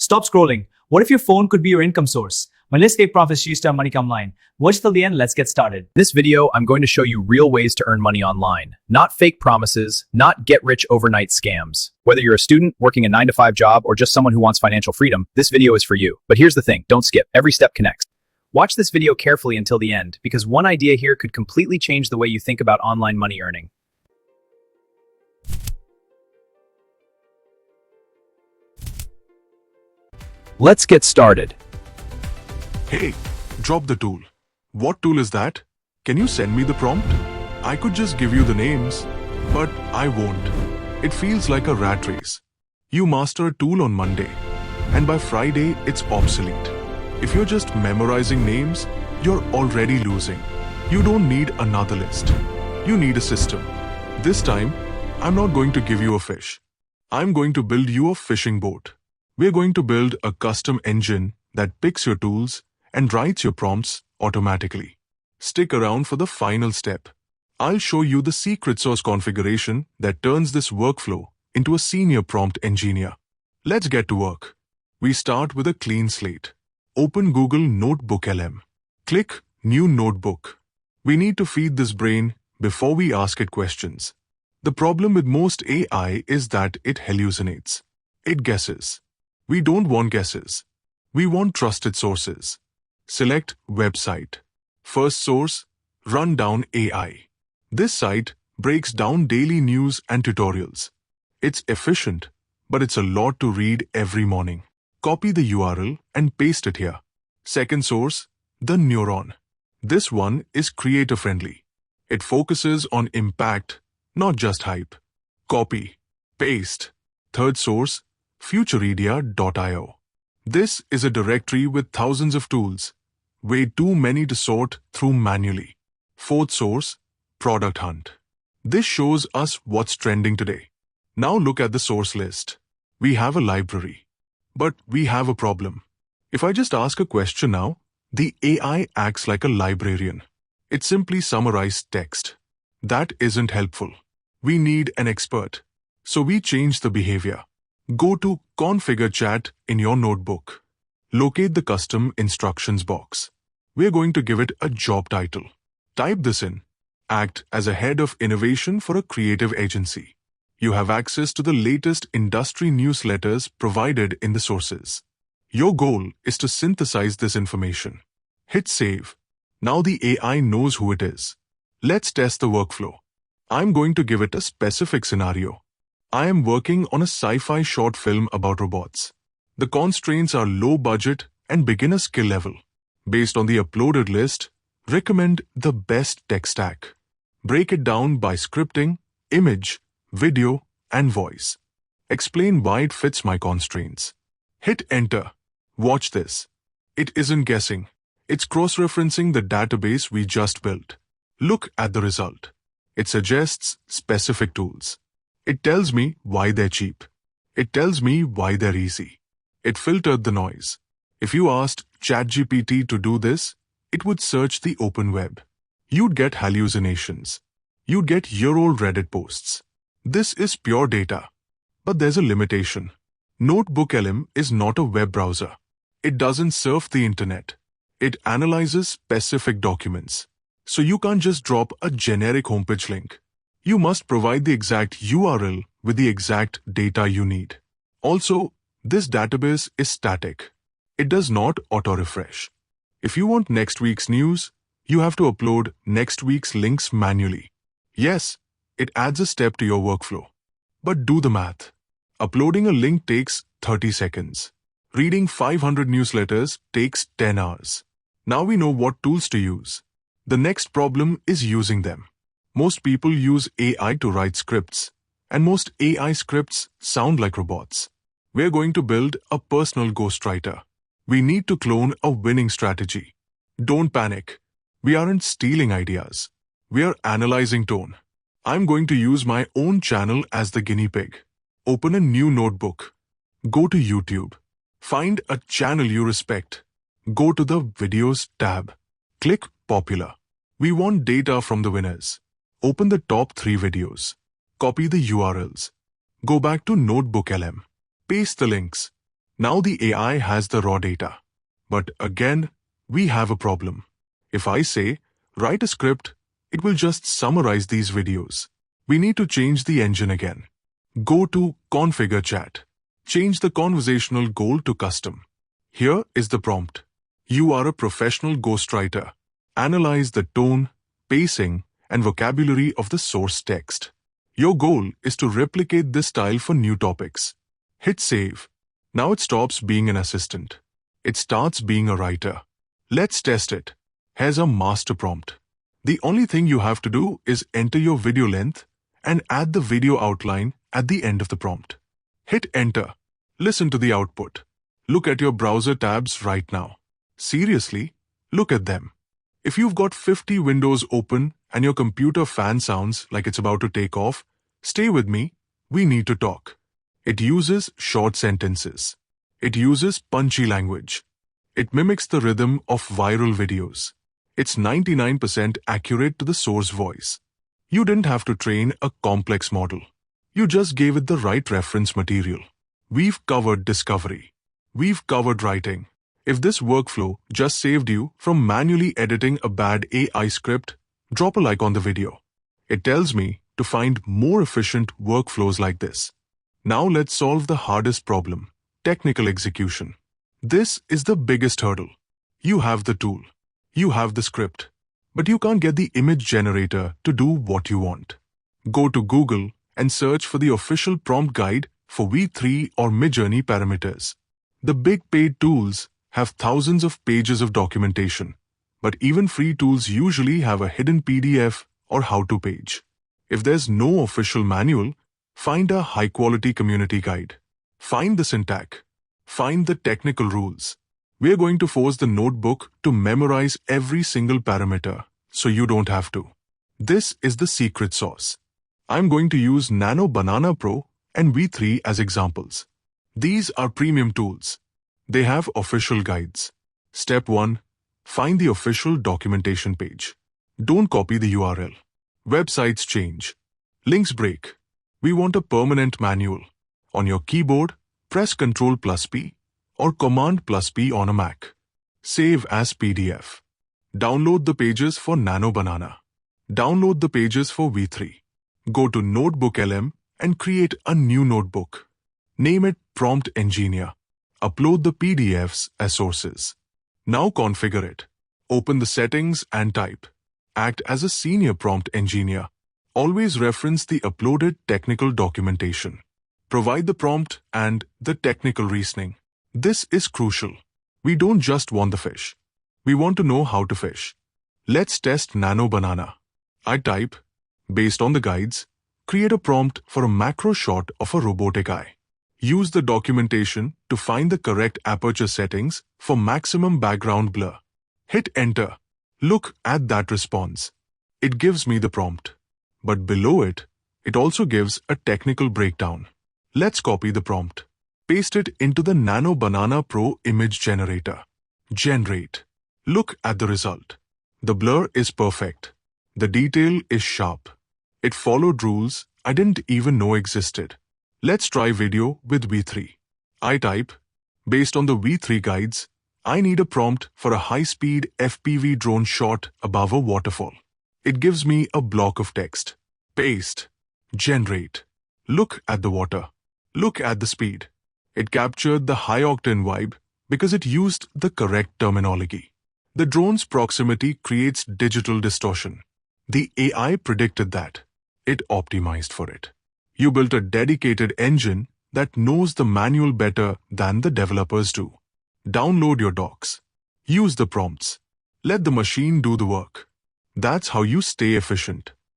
Stop scrolling. What if your phone could be your income source? Manis ke professionista money online. Watch till the end, let's get started. In this video, I'm going to show you real ways to earn money online. Not fake promises, not get-rich overnight scams. Whether you're a student, working a 9-to-5 job, or just someone who wants financial freedom, this video is for you. But here's the thing, don't skip. Every step connects. Watch this video carefully until the end, because one idea here could completely change the way you think about online money earning. Let's get started. Hey, drop the tool. What tool is that? Can you send me the prompt? I could just give you the names, but I won't. It feels like a rat race. You master a tool on Monday, and by Friday it's obsolete. If you're just memorizing names, you're already losing. You don't need another list. You need a system. This time, I'm not going to give you a fish. I'm going to build you a fishing boat. We're going to build a custom engine that picks your tools and writes your prompts automatically. Stick around for the final step. I'll show you the secret sauce configuration that turns this workflow into a senior prompt engineer. Let's get to work. We start with a clean slate. Open Google NotebookLM. Click New Notebook. We need to feed this brain before we ask it questions. The problem with most AI is that it hallucinates. It guesses. We don't want guesses. We want trusted sources. Select Website. First source, Rundown AI. This site breaks down daily news and tutorials. It's efficient, but it's a lot to read every morning. Copy the URL and paste it here. Second source, The Neuron. This one is creator-friendly. It focuses on impact, not just hype. Copy. Paste. Third source, Futuredia.io. This is a directory with thousands of tools, way too many to sort through manually. Fourth source, Product Hunt. This shows us what's trending today. Now look at the source list. We have a library, but we have a problem. If I just ask a question now, the AI acts like a librarian. It simply summarizes text. That isn't helpful. We need an expert. So we change the behavior. Go to Configure Chat in your notebook. Locate the custom instructions box. We're going to give it a job title. Type this in. Act as a head of innovation for a creative agency. You have access to the latest industry newsletters provided in the sources. Your goal is to synthesize this information. Hit save. Now the AI knows who it is. Let's test the workflow. I'm going to give it a specific scenario. I am working on a sci-fi short film about robots. The constraints are low budget and beginner skill level. Based on the uploaded list, recommend the best tech stack. Break it down by scripting, image, video, and voice. Explain why it fits my constraints. Hit enter. Watch this. It isn't guessing. It's cross-referencing the database we just built. Look at the result. It suggests specific tools. It tells me why they're cheap. It tells me why they're easy. It filtered the noise. If you asked ChatGPT to do this, it would search the open web. You'd get hallucinations. You'd get year-old Reddit posts. This is pure data. But there's a limitation. NotebookLM is not a web browser. It doesn't surf the internet. It analyzes specific documents. So you can't just drop a generic homepage link. You must provide the exact URL with the exact data you need. Also, this database is static. It does not auto-refresh. If you want next week's news, you have to upload next week's links manually. Yes, it adds a step to your workflow. But do the math. Uploading a link takes 30 seconds. Reading 500 newsletters takes 10 hours. Now we know what tools to use. The next problem is using them. Most people use AI to write scripts, and most AI scripts sound like robots. We're going to build a personal ghostwriter. We need to clone a winning strategy. Don't panic. We aren't stealing ideas. We are analyzing tone. I'm going to use my own channel as the guinea pig. Open a new notebook. Go to YouTube. Find a channel you respect. Go to the Videos tab. Click Popular. We want data from the winners. Open the top 3 videos. Copy the URLs. Go back to NotebookLM. Paste the links. Now the AI has the raw data. But again, we have a problem. If I say, write a script, it will just summarize these videos. We need to change the engine again. Go to Configure Chat. Change the conversational goal to custom. Here is the prompt. You are a professional ghostwriter. Analyze the tone, pacing, and vocabulary of the source text. Your goal is to replicate this style for new topics. Hit save. Now it stops being an assistant. It starts being a writer. Let's test it. Here's a master prompt. The only thing you have to do is enter your video length and add the video outline at the end of the prompt. Hit enter. Listen to the output. Look at your browser tabs right now. Seriously, look at them. If you've got 50 windows open and your computer fan sounds like it's about to take off, stay with me, we need to talk. It uses short sentences. It uses punchy language. It mimics the rhythm of viral videos. It's 99% accurate to the source voice. You didn't have to train a complex model. You just gave it the right reference material. We've covered discovery. We've covered writing. If this workflow just saved you from manually editing a bad AI script, drop a like on the video. It tells me to find more efficient workflows like this. Now let's solve the hardest problem, technical execution. This is the biggest hurdle. You have the tool. You have the script. But you can't get the image generator to do what you want. Go to Google and search for the official prompt guide for V3 or Midjourney parameters. The big paid tools have thousands of pages of documentation, but even free tools usually have a hidden PDF or how-to page. If there's no official manual, find a high-quality community guide. Find the syntax. Find the technical rules. We're going to force the notebook to memorize every single parameter, so you don't have to. This is the secret sauce. I'm going to use Nano Banana Pro and V3 as examples. These are premium tools. They have official guides. Step 1. Find the official documentation page. Don't copy the URL. Websites change. Links break. We want a permanent manual. On your keyboard, press Ctrl+P or Command+P on a Mac. Save as PDF. Download the pages for Nano Banana. Download the pages for V3. Go to NotebookLM and create a new notebook. Name it Prompt Engineer. Upload the PDFs as sources. Now configure it. Open the settings and type. Act as a senior prompt engineer. Always reference the uploaded technical documentation. Provide the prompt and the technical reasoning. This is crucial. We don't just want the fish. We want to know how to fish. Let's test Nano Banana. I type, based on the guides, create a prompt for a macro shot of a robotic eye. Use the documentation to find the correct aperture settings for maximum background blur. Hit enter. Look at that response. It gives me the prompt. But below it, it also gives a technical breakdown. Let's copy the prompt. Paste it into the Nano Banana Pro image generator. Generate. Look at the result. The blur is perfect. The detail is sharp. It followed rules I didn't even know existed. Let's try video with V3. I type, based on the V3 guides, I need a prompt for a high-speed FPV drone shot above a waterfall. It gives me a block of text. Paste. Generate. Look at the water. Look at the speed. It captured the high-octane vibe because it used the correct terminology. The drone's proximity creates digital distortion. The AI predicted that. It optimized for it. You built a dedicated engine that knows the manual better than the developers do. Download your docs. Use the prompts. Let the machine do the work. That's how you stay efficient.